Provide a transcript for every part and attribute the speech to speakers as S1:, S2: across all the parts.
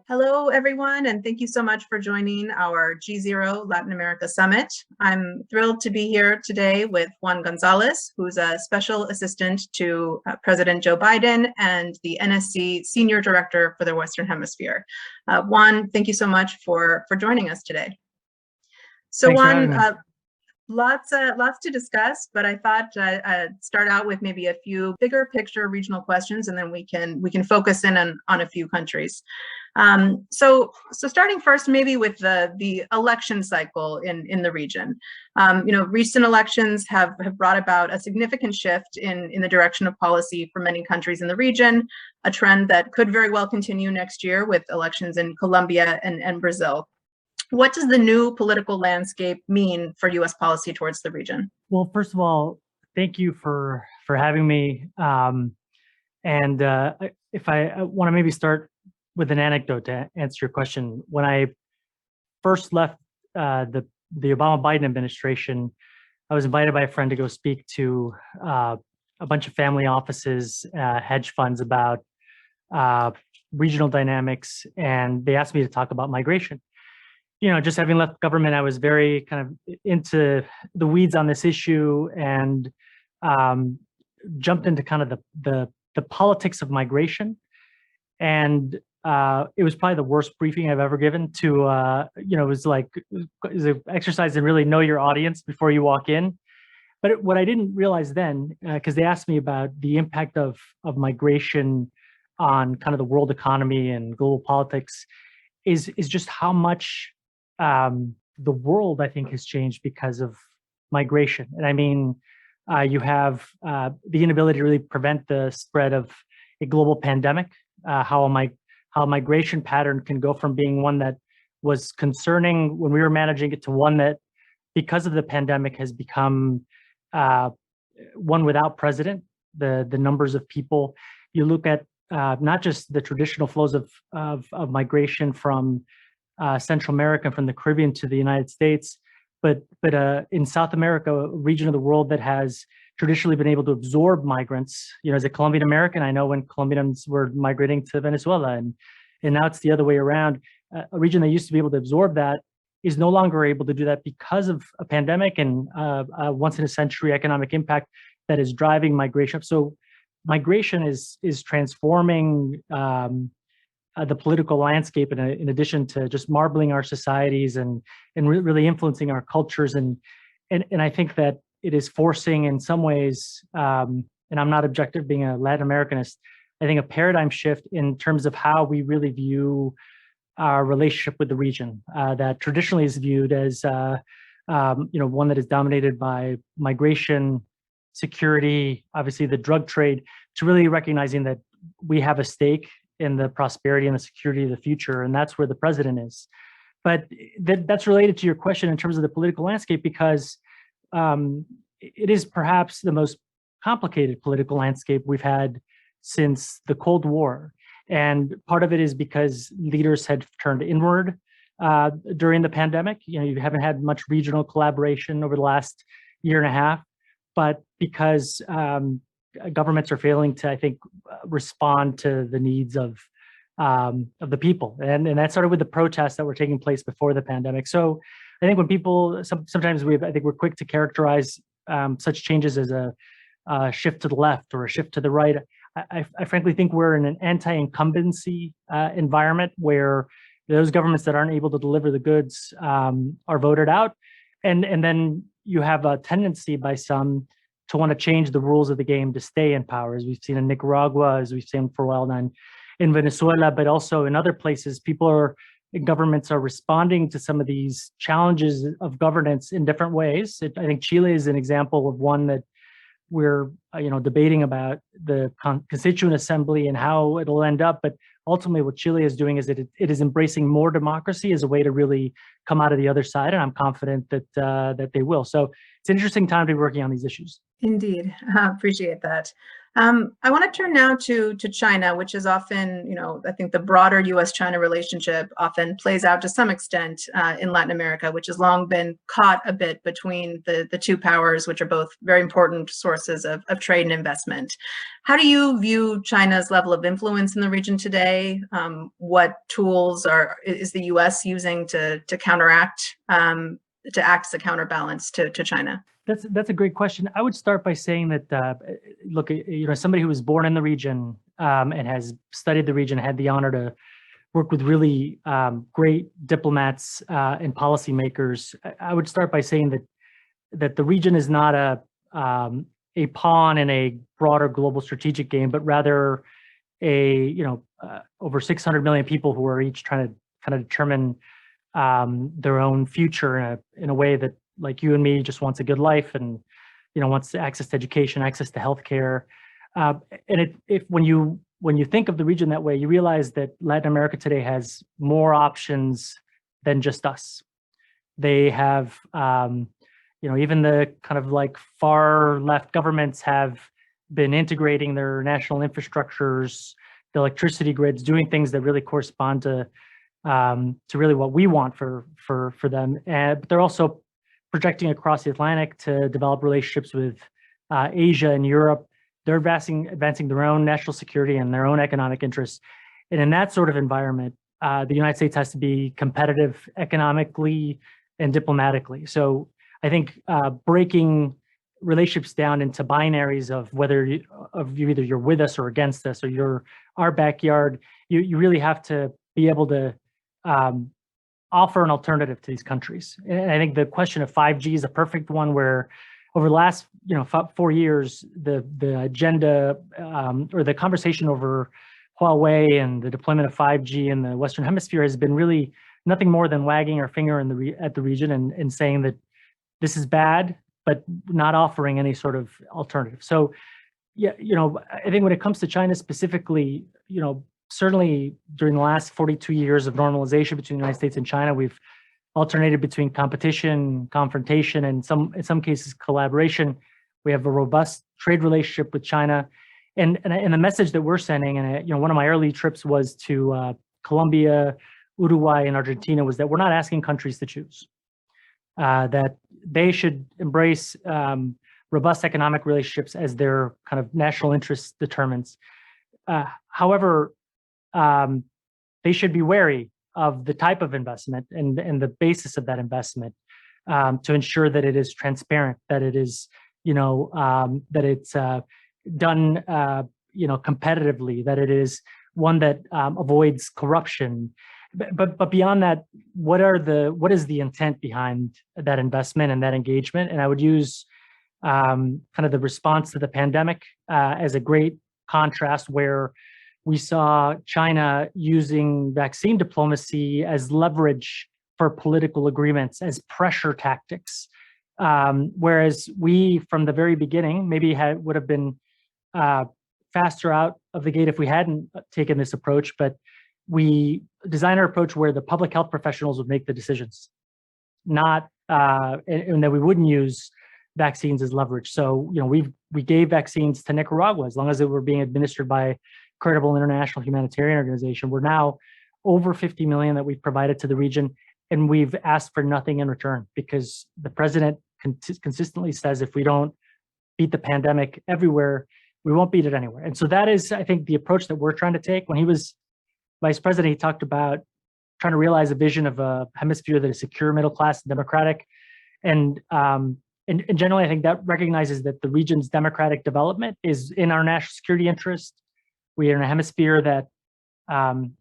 S1: Hello, everyone, and thank you so much for joining our G0 Latin America Summit. I'm thrilled to be here today with Juan Gonzalez, who's a special assistant to President Joe Biden and the NSC Senior Director for the Western Hemisphere. Juan, thank you so much for joining us today. So Juan, lots to discuss, but I thought I'd start out with maybe a few bigger picture regional questions, and then we can focus in on a few countries. So starting first, maybe with the election cycle in the region. Recent elections have brought about a significant shift in the direction of policy for many countries in the region, a trend that could very well continue next year with elections in Colombia and Brazil. What does the new political landscape mean for U.S. policy towards the region?
S2: Well, first of all, thank you for having me. If I want to maybe start with an anecdote to answer your question. When I first left the Obama-Biden administration, I was invited by a friend to go speak to a bunch of family offices, hedge funds about regional dynamics, and they asked me to talk about migration. Just having left government, I was very kind of into the weeds on this issue and jumped into kind of the politics of migration. And it was probably the worst briefing I've ever given to, it was an exercise to really know your audience before you walk in. But what I didn't realize then, because they asked me about the impact of migration on kind of the world economy and global politics, is just how much the world, I think, has changed because of migration. And I mean, you have the inability to really prevent the spread of a global pandemic, how a migration pattern can go from being one that was concerning when we were managing it to one that, because of the pandemic, has become one without precedent. The numbers of people, you look at not just the traditional flows of migration from Central America, from the Caribbean to the United States, but in South America, a region of the world that has traditionally been able to absorb migrants. As a Colombian American, I know when Colombians were migrating to Venezuela, and now it's the other way around. A region that used to be able to absorb that is no longer able to do that because of a pandemic and a once in a century economic impact that is driving migration. So migration is transforming the political landscape in addition to just marbling our societies and really influencing our cultures. And I think that it is forcing, in some ways, and I'm not objective being a Latin Americanist, I think a paradigm shift in terms of how we really view our relationship with the region that traditionally is viewed as one that is dominated by migration, security, obviously the drug trade, to really recognizing that we have a stake in the prosperity and the security of the future, and that's where the president is. But that's related to your question in terms of the political landscape, because it is perhaps the most complicated political landscape we've had since the Cold War. And part of it is because leaders had turned inward during the pandemic. You haven't had much regional collaboration over the last year and a half, but because governments are failing to, I think, respond to the needs of the people. And that started with the protests that were taking place before the pandemic. So I think when people, sometimes I think we're quick to characterize such changes as a shift to the left or a shift to the right. I frankly think we're in an anti-incumbency environment where those governments that aren't able to deliver the goods are voted out. And then you have a tendency by some to want to change the rules of the game to stay in power, as we've seen in Nicaragua, as we've seen for a while now in Venezuela, but also in other places. Governments are responding to some of these challenges of governance in different ways. I think Chile is an example of one that we're debating about the Constituent Assembly and how it'll end up. But ultimately what Chile is doing is it is embracing more democracy as a way to really come out of the other side. And I'm confident that they will. So it's an interesting time to be working on these issues.
S1: Indeed, appreciate that. I want to turn now to China, which is often, I think the broader U.S.-China relationship often plays out to some extent in Latin America, which has long been caught a bit between the two powers, which are both very important sources of trade and investment. How do you view China's level of influence in the region today? What tools is the U.S. using to counteract, to act as a counterbalance to China?
S2: That's a great question. I would start by saying that, look, somebody who was born in the region and has studied the region, had the honor to work with really great diplomats and policymakers. I would start by saying that the region is not a pawn in a broader global strategic game, but rather over 600 million people who are each trying to kind of determine their own future in a way that, like you and me, just wants a good life and wants access to education, access to healthcare. And when you think of the region that way, you realize that Latin America today has more options than just us. They have, even the kind of like far left governments have been integrating their national infrastructures, the electricity grids, doing things that really correspond to really what we want for them. But they're also projecting across the Atlantic to develop relationships with Asia and Europe. They're advancing their own national security and their own economic interests. And in that sort of environment, the United States has to be competitive economically and diplomatically. So I think breaking relationships down into binaries of whether either you're with us or against us, or you're our backyard, you really have to be able to offer an alternative to these countries. And I think the question of 5G is a perfect one, where over the last 4 years, the agenda or the conversation over Huawei and the deployment of 5G in the Western Hemisphere has been really nothing more than wagging our finger at the region and saying that this is bad, but not offering any sort of alternative. So, yeah, I think when it comes to China specifically, certainly during the last 42 years of normalization between the United States and China, we've alternated between competition, confrontation, and in some cases collaboration. We have a robust trade relationship with China, and the message that we're sending, and one of my early trips was to Colombia, Uruguay, and Argentina, was that we're not asking countries to choose, that they should embrace robust economic relationships as their kind of national interest determines. However, they should be wary of the type of investment and the basis of that investment, to ensure that it is transparent, that it is, that it's done, competitively, that it is one that avoids corruption. But beyond that, what is the intent behind that investment and that engagement? And I would use kind of the response to the pandemic as a great contrast, where we saw China using vaccine diplomacy as leverage for political agreements, as pressure tactics. Whereas we, from the very beginning, maybe would have been faster out of the gate if we hadn't taken this approach, but we designed our approach where the public health professionals would make the decisions, not and that we wouldn't use vaccines as leverage. So, we gave vaccines to Nicaragua as long as they were being administered by credible international humanitarian organization. We're now over 50 million that we've provided to the region, and we've asked for nothing in return, because the president consistently says if we don't beat the pandemic everywhere, we won't beat it anywhere. And so that is, I think, the approach that we're trying to take. When he was vice president, he talked about trying to realize a vision of a hemisphere that is secure, middle class, and democratic. And generally, I think that recognizes that the region's democratic development is in our national security interest. We are in a hemisphere that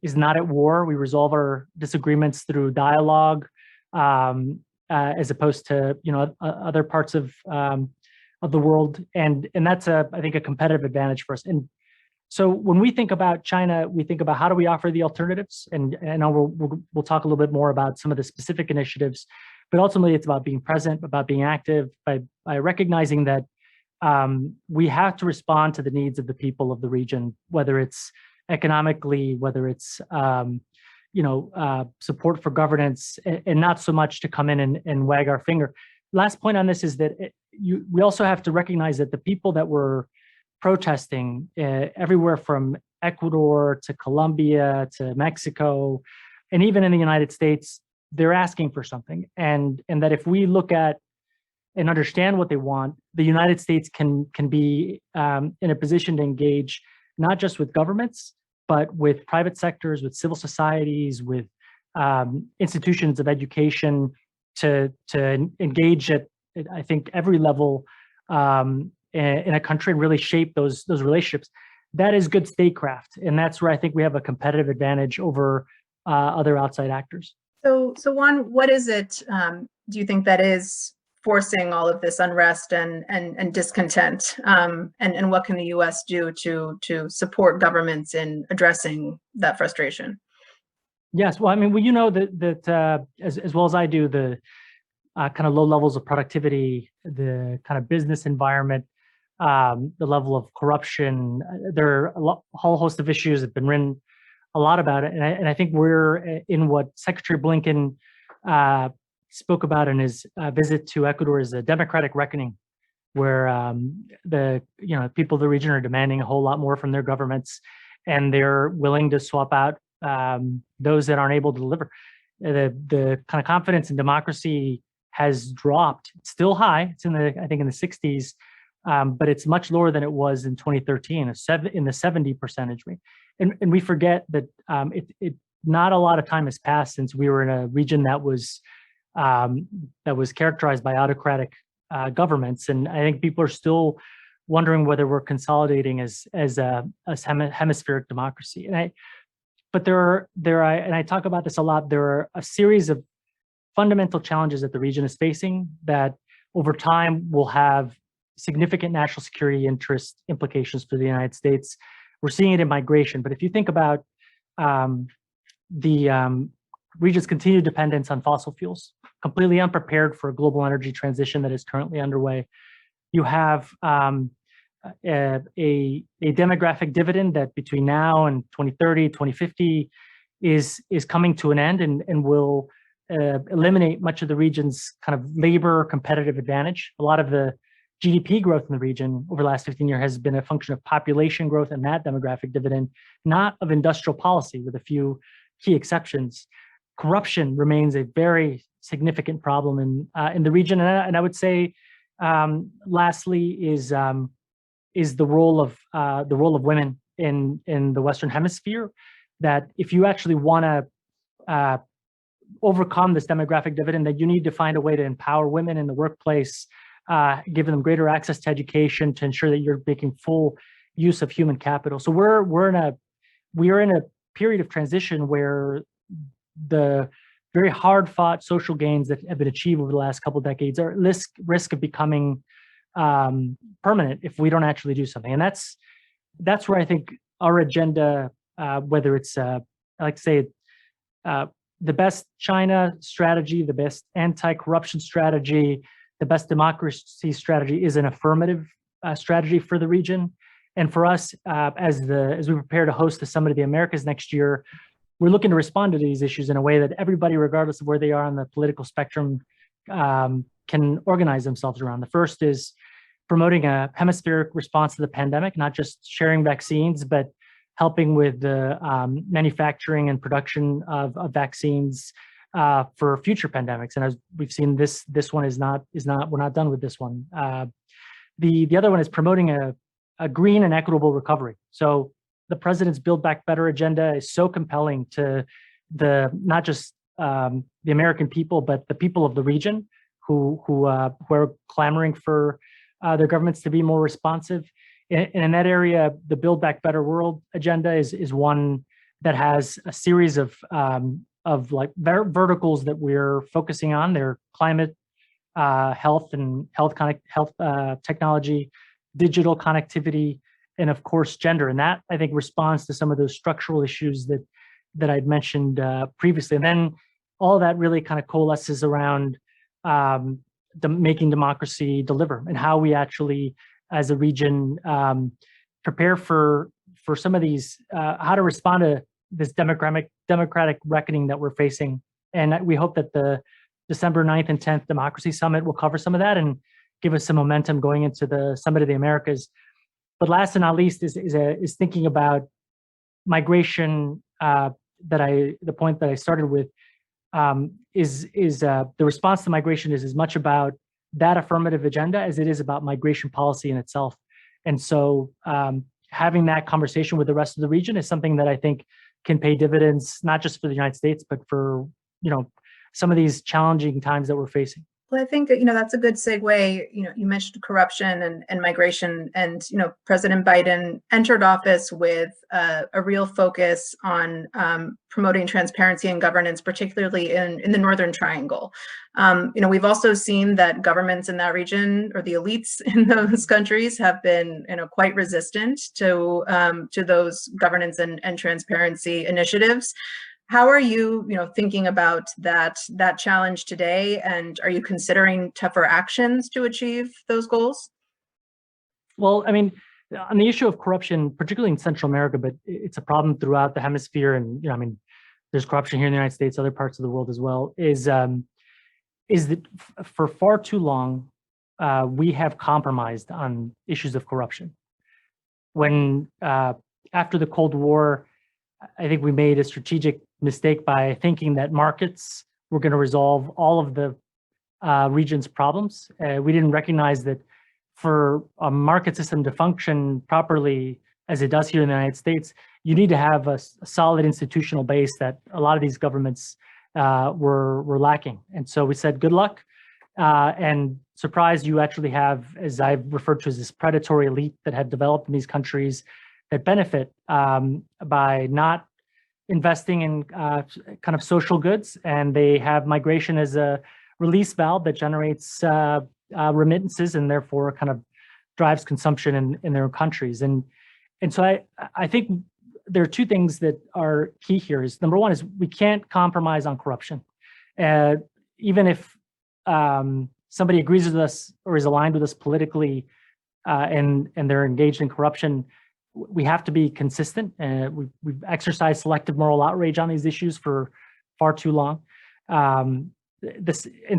S2: is not at war. We resolve our disagreements through dialogue, as opposed to other parts of the world, and that's I think a competitive advantage for us. And so when we think about China, we think about how do we offer the alternatives, and we'll talk a little bit more about some of the specific initiatives, but ultimately it's about being present, about being active, by recognizing that we have to respond to the needs of the people of the region, whether it's economically, whether it's support for governance, and not so much to come in and wag our finger. last point on this is that we also have to recognize that the people that were protesting everywhere from Ecuador to Colombia to Mexico, and even in the United States, they're asking for something. And that if we look at and understand what they want, the United States can be in a position to engage not just with governments, but with private sectors, with civil societies, with institutions of education to engage at, I think, every level in a country and really shape those relationships. That is good statecraft, and that's where I think we have a competitive advantage over other outside actors.
S1: So Juan, what is it, do you think, that is forcing all of this unrest and discontent? And what can the U.S. do to support governments in addressing that frustration?
S2: Yes, well, I mean, you know that as well as I do, the kind of low levels of productivity, the kind of business environment, the level of corruption. There are a whole host of issues that have been written a lot about it, and I think we're in what Secretary Blinken spoke about in his visit to Ecuador is a democratic reckoning, where the people of the region are demanding a whole lot more from their governments, and they're willing to swap out those that aren't able to deliver. The kind of confidence in democracy has dropped. It's still high. It's I think in the 60s, but it's much lower than it was in 2013, in the 70% rate. And we forget that not a lot of time has passed since we were in a region that was characterized by autocratic governments, and I think people are still wondering whether we're consolidating as hemispheric democracy. But and I talk about this a lot. There are a series of fundamental challenges that the region is facing that over time will have significant national security interest implications for the United States. We're seeing it in migration, but if you think about the region's continued dependence on fossil fuels, completely unprepared for a global energy transition that is currently underway. You have a demographic dividend that between now and 2030, 2050 is coming to an end and will eliminate much of the region's kind of labor competitive advantage. A lot of the GDP growth in the region over the last 15 years has been a function of population growth and that demographic dividend, not of industrial policy, with a few key exceptions. Corruption remains a very significant problem in the region, and I would say, lastly, is the role of women in the Western Hemisphere. That if you actually want to overcome this demographic dividend, that you need to find a way to empower women in the workplace, giving them greater access to education, to ensure that you're making full use of human capital. So we're in a period of transition where the very hard-fought social gains that have been achieved over the last couple of decades are at risk of becoming permanent if we don't actually do something. And that's where I think our agenda, whether it's I like to say the best China strategy, the best anti-corruption strategy, the best democracy strategy, is an affirmative strategy for the region. And for us, as we prepare to host the Summit of the Americas next year, we're looking to respond to these issues in a way that everybody, regardless of where they are on the political spectrum, can organize themselves around. The first is promoting a hemispheric response to the pandemic, not just sharing vaccines, but helping with the manufacturing and production of vaccines for future pandemics. And as we've seen, this one we're not done with this one. The other one is promoting a green and equitable recovery. So the president's Build Back Better agenda is so compelling to not just the American people, but the people of the region who are clamoring for their governments to be more responsive. And in that area, the Build Back Better World agenda is one that has a series of like verticals that we're focusing on. They're climate, health technology, digital connectivity, and of course, gender. And that, I think, responds to some of those structural issues that I'd mentioned previously. And then all that really kind of coalesces around making democracy deliver, and how we actually, as a region, prepare for some of these, how to respond to this democratic reckoning that we're facing. And we hope that the December 9th and 10th Democracy Summit will cover some of that and give us some momentum going into the Summit of the Americas. But last and not least is thinking about migration. The point that I started with is the response to migration is as much about that affirmative agenda as it is about migration policy in itself. And so having that conversation with the rest of the region is something that I think can pay dividends, not just for the United States, but for, some of these challenging times that we're facing.
S1: Well, I think that, that's a good segue. You mentioned corruption and migration, and, President Biden entered office with a real focus on promoting transparency and governance, particularly in the Northern Triangle. We've also seen that governments in that region, or the elites in those countries, have been, quite resistant to those governance and transparency initiatives. How are you, thinking about that challenge today, and are you considering tougher actions to achieve those goals?
S2: Well, I mean, on the issue of corruption, particularly in Central America, but it's a problem throughout the hemisphere, and there's corruption here in the United States, other parts of the world as well. Is that for far too long we have compromised on issues of corruption. When after the Cold War, I think we made a strategic mistake by thinking that markets were going to resolve all of the region's problems. We didn't recognize that for a market system to function properly, as it does here in the United States, you need to have a solid institutional base that a lot of these governments were lacking. And so we said, good luck. And surprised, you actually have, as I've referred to as this predatory elite that have developed in these countries that benefit by not investing in kind of social goods, and they have migration as a release valve that generates remittances and therefore kind of drives consumption in their countries. And so I think there are two things that are key here. Is number one is we can't compromise on corruption. Even if somebody agrees with us or is aligned with us politically and they're engaged in corruption, we have to be consistent. We've exercised selective moral outrage on these issues for far too long. And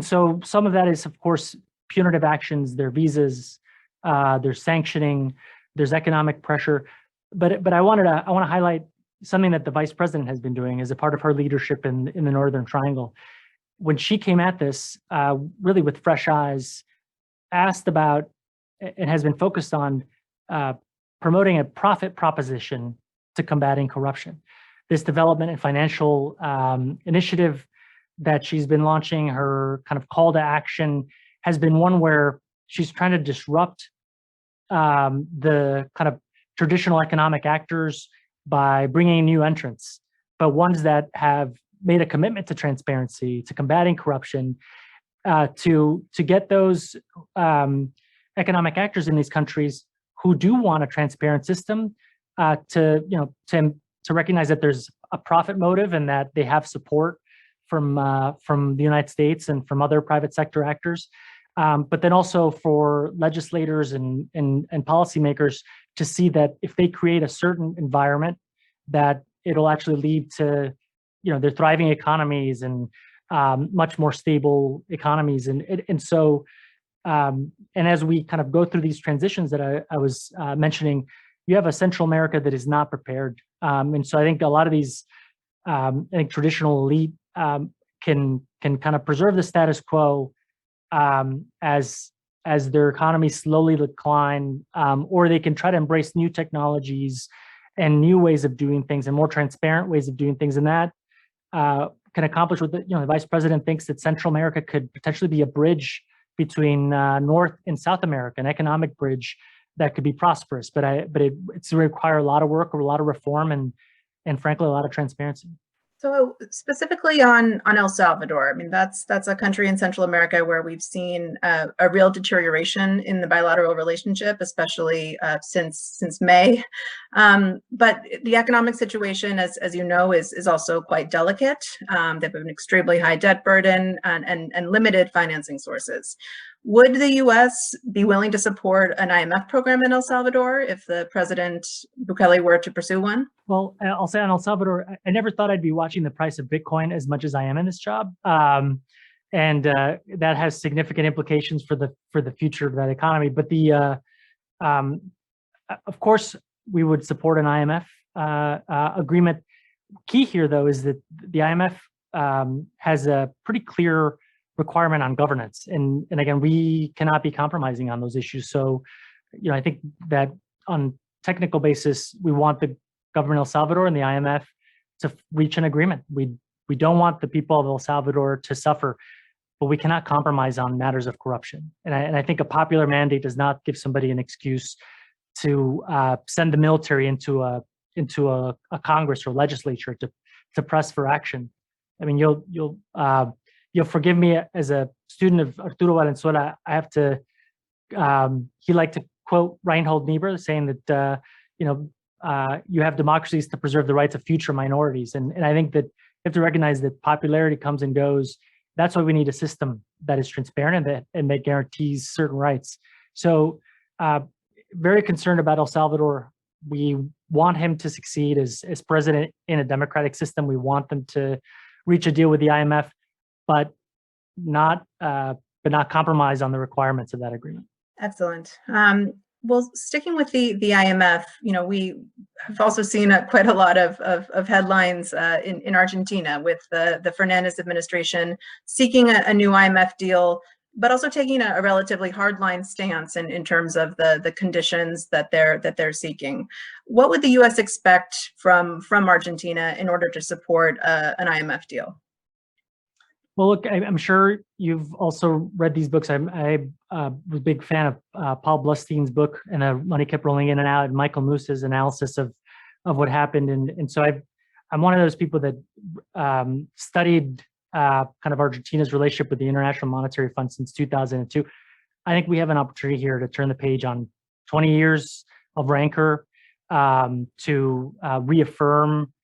S2: so some of that is, of course, punitive actions. There are visas, there's sanctioning, there's economic pressure. But I want to highlight something that the vice president has been doing as a part of her leadership in the Northern Triangle. When she came at this really with fresh eyes, asked about and has been focused on promoting a profit proposition to combating corruption. This development and financial initiative that she's been launching, her kind of call to action, has been one where she's trying to disrupt the kind of traditional economic actors by bringing new entrants, but ones that have made a commitment to transparency, to combating corruption, to get those economic actors in these countries who do want a transparent system to recognize that there's a profit motive and that they have support from the United States and from other private sector actors, but then also for legislators and policymakers to see that if they create a certain environment, that it'll actually lead to their thriving economies and much more stable economies, and so. And as we kind of go through these transitions that I was mentioning, you have a Central America that is not prepared. And so I think a lot of these, traditional elite can kind of preserve the status quo as their economies slowly decline, or they can try to embrace new technologies and new ways of doing things and more transparent ways of doing things. And that can accomplish what the vice president thinks that Central America could potentially be a bridge between North and South America, an economic bridge that could be prosperous, but it's require a lot of work, a lot of reform, and frankly, a lot of transparency.
S1: So specifically on El Salvador, I mean, that's a country in Central America where we've seen a real deterioration in the bilateral relationship, especially since May. But the economic situation, as you know, is also quite delicate. They have an extremely high debt burden and limited financing sources. Would the U.S. be willing to support an IMF program in El Salvador if the President Bukele were to pursue one?
S2: Well, I'll say on El Salvador, I never thought I'd be watching the price of Bitcoin as much as I am in this job. and that has significant implications for the future of that economy. But um, of course, we would support an IMF agreement. Key here, though, is that the IMF has a pretty clear requirement on governance, and again, we cannot be compromising on those issues. So, I think that on technical basis, we want the government of El Salvador and the IMF to reach an agreement. We don't want the people of El Salvador to suffer, but we cannot compromise on matters of corruption. And I think a popular mandate does not give somebody an excuse to send the military into a Congress or legislature to press for action. I mean, you'll forgive me, as a student of Arturo Valenzuela, I have to. He liked to quote Reinhold Niebuhr, saying that you have democracies to preserve the rights of future minorities, and I think that you have to recognize that popularity comes and goes. That's why we need a system that is transparent and that guarantees certain rights. So, very concerned about El Salvador. We want him to succeed as president in a democratic system. We want them to reach a deal with the IMF, but not compromise on the requirements of that agreement.
S1: Excellent. Well, sticking with the IMF, we have also seen quite a lot of headlines in Argentina with the Fernandez administration seeking a new IMF deal, but also taking a relatively hardline stance in terms of the conditions that they're seeking. What would the U.S. expect from Argentina in order to support an IMF deal?
S2: Well, look, I'm sure you've also read these books. I was a big fan of Paul Blustein's book, and the money kept rolling in and out, and Michael Moose's analysis of what happened. And so I'm one of those people that studied kind of Argentina's relationship with the International Monetary Fund since 2002. I think we have an opportunity here to turn the page on 20 years of rancor, to reaffirm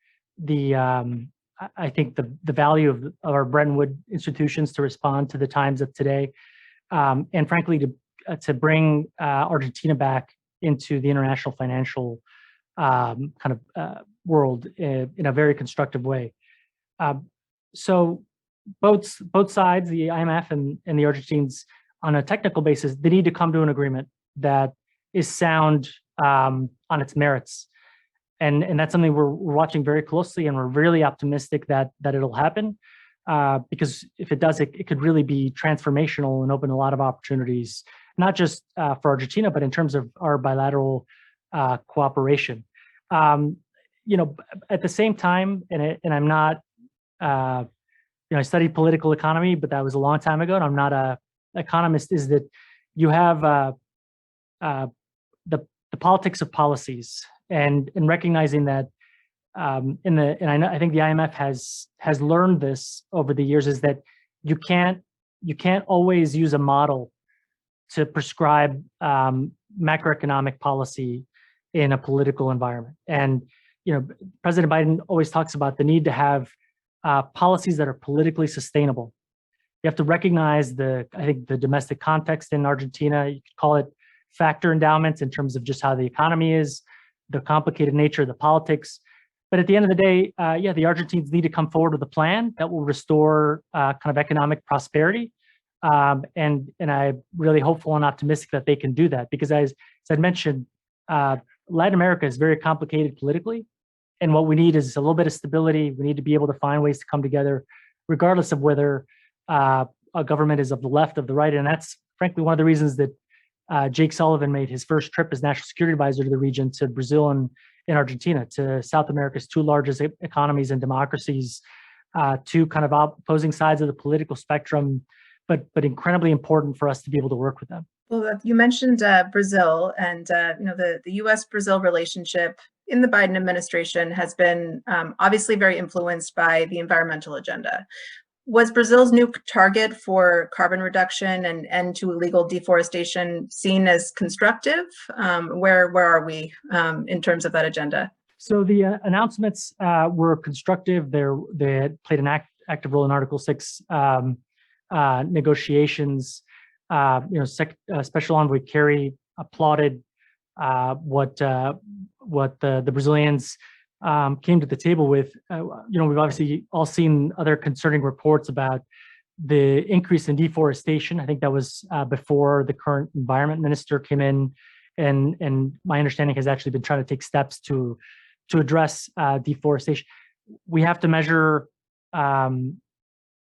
S2: I think the value of our Bretton Woods institutions to respond to the times of today, and frankly to bring Argentina back into the international financial world in a very constructive way. So both sides, the IMF and the Argentines, on a technical basis, they need to come to an agreement that is sound on its merits. And that's something we're watching very closely, and we're really optimistic that it'll happen, because if it does, it could really be transformational and open a lot of opportunities, not just for Argentina, but in terms of our bilateral cooperation. At the same time, and I'm not, I studied political economy, but that was a long time ago, and I'm not an economist. Is that you have the politics of policies. And recognizing that, I think the IMF has learned this over the years, is that you can't always use a model to prescribe macroeconomic policy in a political environment. And President Biden always talks about the need to have policies that are politically sustainable. You have to recognize I think the domestic context in Argentina. You could call it factor endowments in terms of just how the economy is, the complicated nature of the politics. But at the end of the day, the Argentines need to come forward with a plan that will restore kind of economic prosperity. And I'm really hopeful and optimistic that they can do that, because as I mentioned, Latin America is very complicated politically. And what we need is a little bit of stability. We need to be able to find ways to come together, regardless of whether a government is of the left, of the right. And that's frankly one of the reasons that Jake Sullivan made his first trip as National Security Advisor to the region, to Brazil and Argentina, to South America's two largest economies and democracies, two kind of opposing sides of the political spectrum, but incredibly important for us to be able to work with them.
S1: Well, you mentioned Brazil, and the U.S.-Brazil relationship in the Biden administration has been obviously very influenced by the environmental agenda. Was Brazil's new target for carbon reduction and end to illegal deforestation seen as constructive? Where are we in terms of that agenda?
S2: So the announcements were constructive. They had played an active role in Article 6 negotiations. Special Envoy Kerry applauded what the Brazilians came to the table with. We've obviously all seen other concerning reports about the increase in deforestation. I think that was before the current environment minister came in, and my understanding has actually been trying to take steps to address deforestation. We have to measure.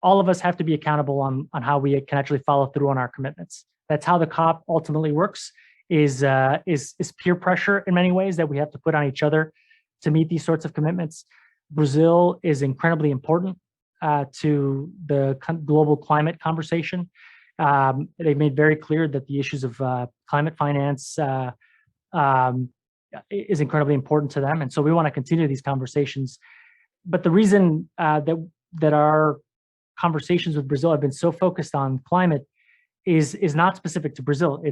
S2: All of us have to be accountable on how we can actually follow through on our commitments. That's how the COP ultimately works. Is peer pressure in many ways that we have to put on each other to meet these sorts of commitments. Brazil is incredibly important to the global climate conversation. They've made very clear that the issues of climate finance is incredibly important to them, and so we want to continue these conversations. But the reason that our conversations with Brazil have been so focused on climate is not specific to Brazil.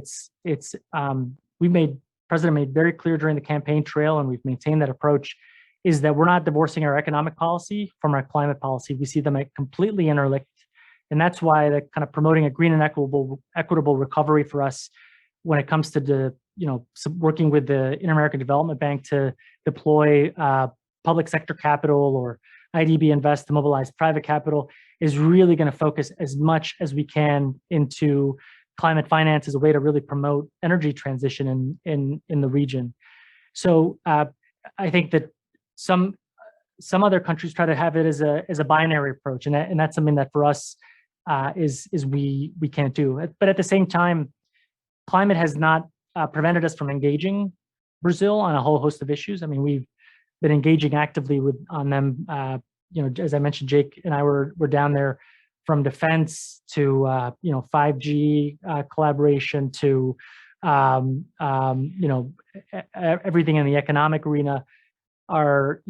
S2: President made very clear during the campaign trail, and we've maintained that approach, is that we're not divorcing our economic policy from our climate policy. We see them as completely interlinked. And that's why the kind of promoting a green and equitable recovery for us when it comes to working with the Inter-American Development Bank to deploy public sector capital, or IDB Invest to mobilize private capital, is really going to focus as much as we can into climate finance as a way to really promote energy transition in the region. So I think that some other countries try to have it as a binary approach, and that's something that for us is we can't do. But at the same time, climate has not prevented us from engaging Brazil on a whole host of issues. I mean, we've been engaging actively on them. As I mentioned, Jake and I were down there, from defense to 5G collaboration to everything in the economic arena. There are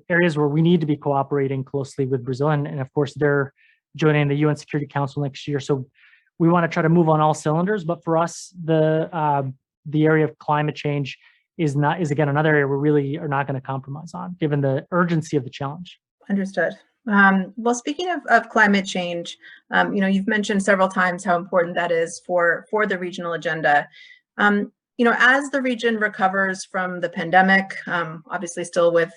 S2: areas where we need to be cooperating closely with Brazil, and of course they're joining the UN Security Council next year. So we want to try to move on all cylinders. But for us, the area of climate change is again another area we really are not going to compromise on, given the urgency of the challenge.
S1: Understood. Well, speaking of climate change, you've mentioned several times how important that is for the regional agenda. As the region recovers from the pandemic, obviously still with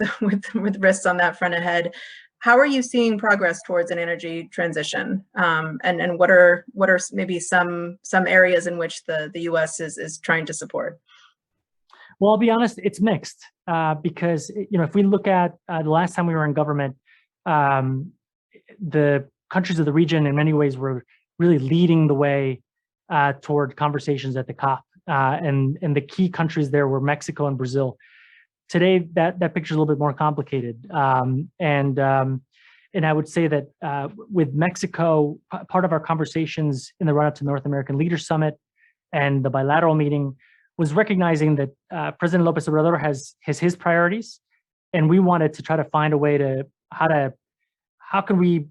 S1: risks on that front ahead, how are you seeing progress towards an energy transition? And what are maybe some areas in which the U.S. is trying to support?
S2: Well, I'll be honest, it's mixed because if we look at the last time we were in government, the countries of the region in many ways were really leading the way toward conversations at the COP. And the key countries there were Mexico and Brazil. Today, that picture is a little bit more complicated. And I would say that with Mexico, part of our conversations in the run-up to North American Leaders Summit and the bilateral meeting was recognizing that President Lopez Obrador has his priorities, and we wanted to try to find a way to how can we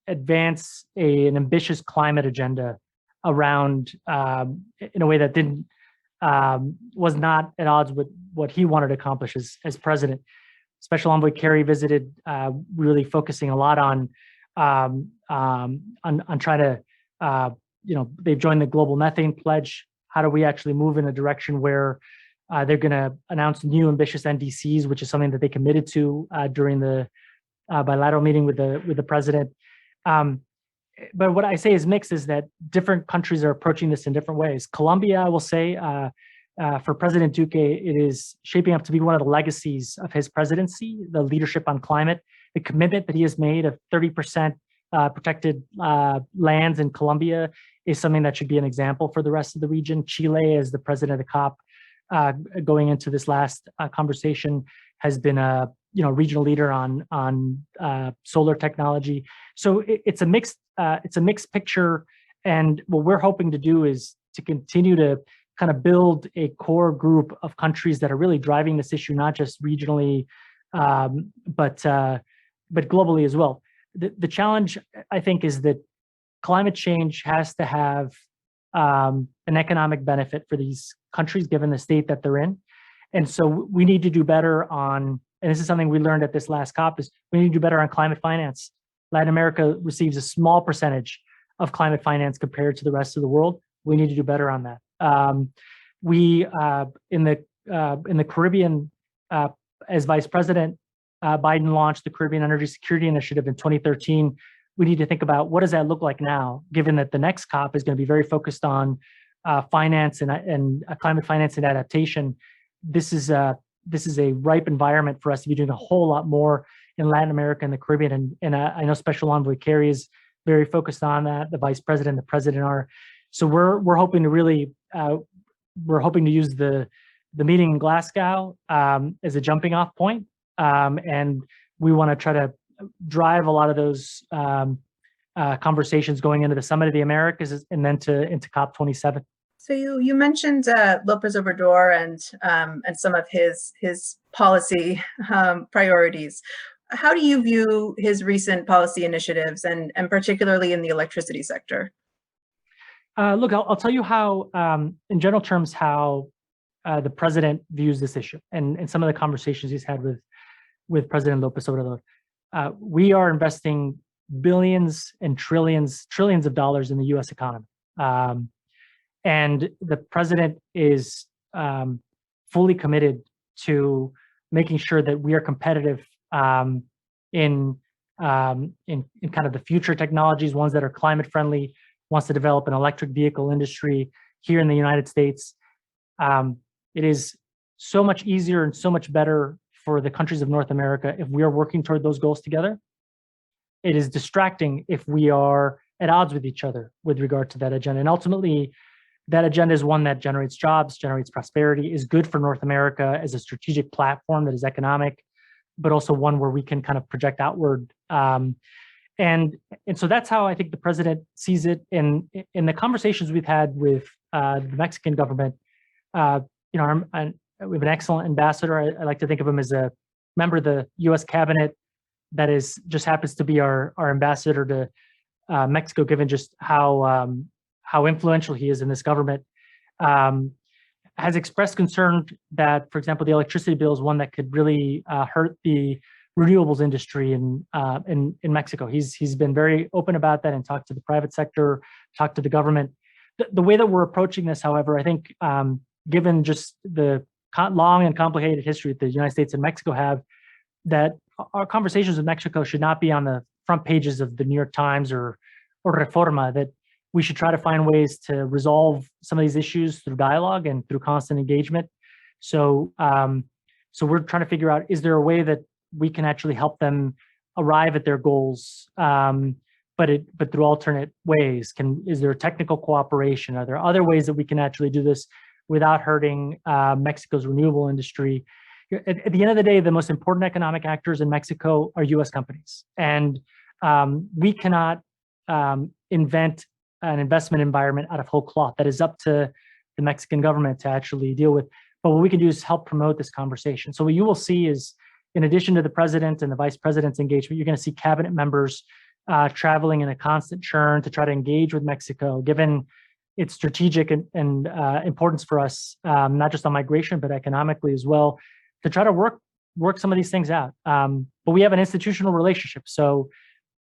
S2: advance an ambitious climate agenda around in a way that was not at odds with what he wanted to accomplish as president. Special Envoy Kerry visited, really focusing a lot on trying to they've joined the Global Methane Pledge. How do we actually move in a direction where they're going to announce new ambitious NDCs, which is something that they committed to during the bilateral meeting with the president. But what I say is mixed, is that different countries are approaching this in different ways. Colombia, I will say, for President Duque, it is shaping up to be one of the legacies of his presidency, the leadership on climate, the commitment that he has made of 30% protected lands in Colombia is something that should be an example for the rest of the region. Chile, as the president of the COP, going into this last conversation, has been a regional leader on solar technology. So it's a mixed picture, and what we're hoping to do is to continue to kind of build a core group of countries that are really driving this issue, not just regionally, but globally as well. The challenge, I think, is that climate change has to have an economic benefit for these countries, given the state that they're in. And so we need to do better on, and this is something we learned at this last COP, is we need to do better on climate finance. Latin America receives a small percentage of climate finance compared to the rest of the world. We need to do better on that. In the Caribbean, as Vice President, Biden launched the Caribbean Energy Security Initiative in 2013, we need to think about what does that look like now, given that the next COP is going to be very focused on finance and climate finance and adaptation. This is a ripe environment for us to be doing a whole lot more in Latin America and the Caribbean. And I know Special Envoy Kerry is very focused on that. The Vice President, the President are. So we're hoping to really use the meeting in Glasgow as a jumping off point, and we want to try to drive a lot of those conversations going into the Summit of the Americas and then into COP27.
S1: So you mentioned López Obrador and some of his policy priorities. How do you view his recent policy initiatives and particularly in the electricity sector?
S2: Look, I'll tell you how, in general terms, how the president views this issue and some of the conversations he's had with President López Obrador. We are investing billions and trillions of dollars in the U.S. economy. And the president is fully committed to making sure that we are competitive in kind of the future technologies, ones that are climate friendly, wants to develop an electric vehicle industry here in the United States. It is so much easier and so much better for the countries of North America if we are working toward those goals together. It is distracting if we are at odds with each other with regard to that agenda. And ultimately, that agenda is one that generates jobs, generates prosperity, is good for North America as a strategic platform that is economic, but also one where we can kind of project outward. And so that's how I think the president sees it. In the conversations we've had with the Mexican government, we have an excellent ambassador. I like to think of him as a member of the U.S. cabinet that just happens to be our ambassador to Mexico, given just how influential he is in this government. Has expressed concern that, for example, the electricity bill is one that could really hurt the renewables industry in Mexico. He's been very open about that and talked to the private sector, talked to the government. The way that we're approaching this, however, I think, given just the long and complicated history that the United States and Mexico have, that our conversations with Mexico should not be on the front pages of the New York Times or Reforma, that we should try to find ways to resolve some of these issues through dialogue and through constant engagement. So we're trying to figure out, is there a way that we can actually help them arrive at their goals, but through alternate ways? Is there technical cooperation? Are there other ways that we can actually do this without hurting Mexico's renewable industry? At the end of the day, the most important economic actors in Mexico are U.S. companies, and we cannot invent an investment environment out of whole cloth. That is up to the Mexican government to actually deal with. But what we can do is help promote this conversation. So what you will see is, in addition to the president and the vice president's engagement, you're going to see cabinet members traveling in a constant churn to try to engage with Mexico, given its strategic and importance for us, not just on migration, but economically as well, to try to work some of these things out. But we have an institutional relationship. So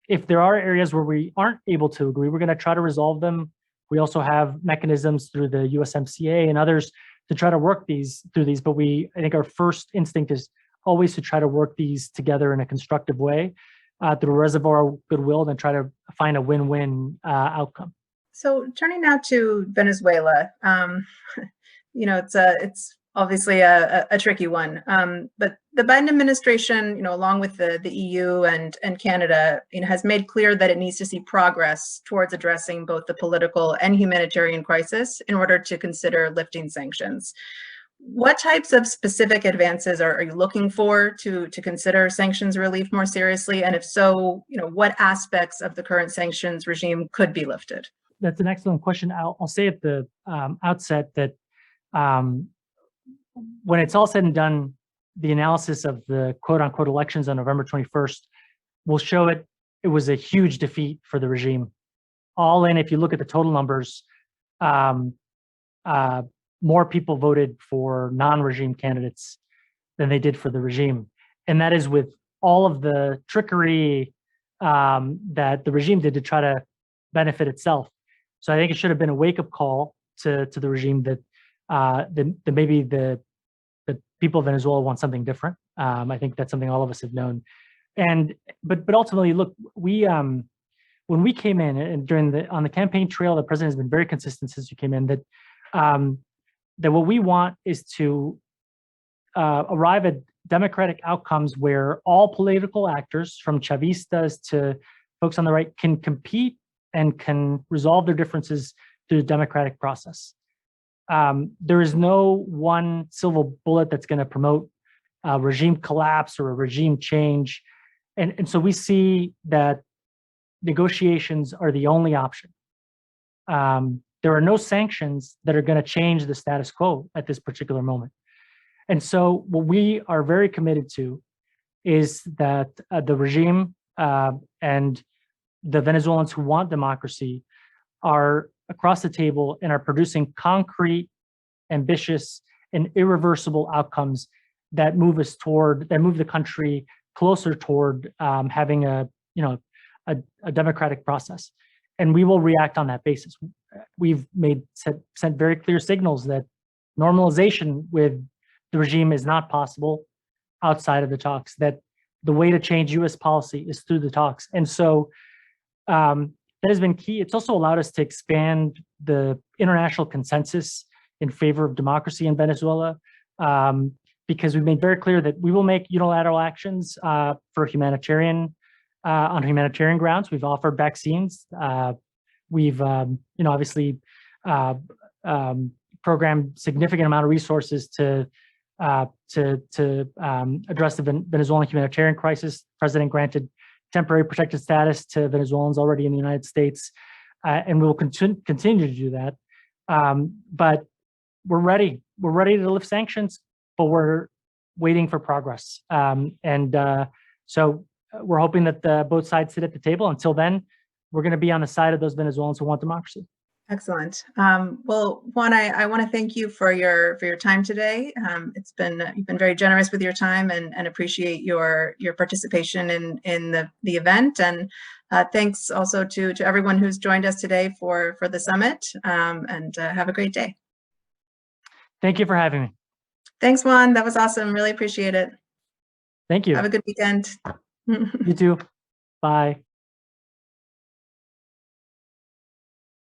S2: if there are areas where we aren't able to agree, we're going to try to resolve them. We also have mechanisms through the USMCA and others to try to work through these. But I think our first instinct is always to try to work these together in a constructive way through a reservoir of goodwill and try to find a win-win outcome.
S1: So turning now to Venezuela, it's obviously a tricky one, but the Biden administration, along with the EU and Canada, has made clear that it needs to see progress towards addressing both the political and humanitarian crisis in order to consider lifting sanctions. What types of specific advances are you looking for to consider sanctions relief more seriously? And if so, what aspects of the current sanctions regime could be lifted?
S2: That's an excellent question. I'll say at the outset that when it's all said and done, the analysis of the quote unquote elections on November 21st will show it was a huge defeat for the regime. All in, if you look at the total numbers, more people voted for non-regime candidates than they did for the regime. And that is with all of the trickery that the regime did to try to benefit itself. So I think it should have been a wake-up call to the regime that maybe the people of Venezuela want something different. I think that's something all of us have known. But ultimately, look, we when we came in and on the campaign trail, the president has been very consistent since we came in that that what we want is to arrive at democratic outcomes where all political actors, from Chavistas to folks on the right, can compete and can resolve their differences through the democratic process. There is no one silver bullet that's going to promote a regime collapse or a regime change. And so we see that negotiations are the only option. There are no sanctions that are going to change the status quo at this particular moment. And so what we are very committed to is that the regime and the Venezuelans who want democracy are across the table and are producing concrete, ambitious, and irreversible outcomes that move the country closer toward having a democratic process. And we will react on that basis. We've sent very clear signals that normalization with the regime is not possible outside of the talks, that the way to change US policy is through the talks. And so that has been key. It's also allowed us to expand the international consensus in favor of democracy in Venezuela, because we've made very clear that we will make unilateral actions for humanitarian on humanitarian grounds. We've offered vaccines. We've obviously programmed significant amount of resources to address the Venezuelan humanitarian crisis. President granted temporary protected status to Venezuelans already in the United States, and we will continue to do that. But we're ready. We're ready to lift sanctions, but we're waiting for progress. So we're hoping that both sides sit at the table. Until then, we're going to be on the side of those Venezuelans who want democracy.
S1: Excellent. Well, Juan, I want to thank you for your time today. You've been very generous with your time, and appreciate your participation in the event. And thanks also to everyone who's joined us today for the summit. And have a great day.
S2: Thank you for having me.
S1: Thanks, Juan. That was awesome. Really appreciate it.
S2: Thank you.
S1: Have a good weekend.
S2: You too. Bye.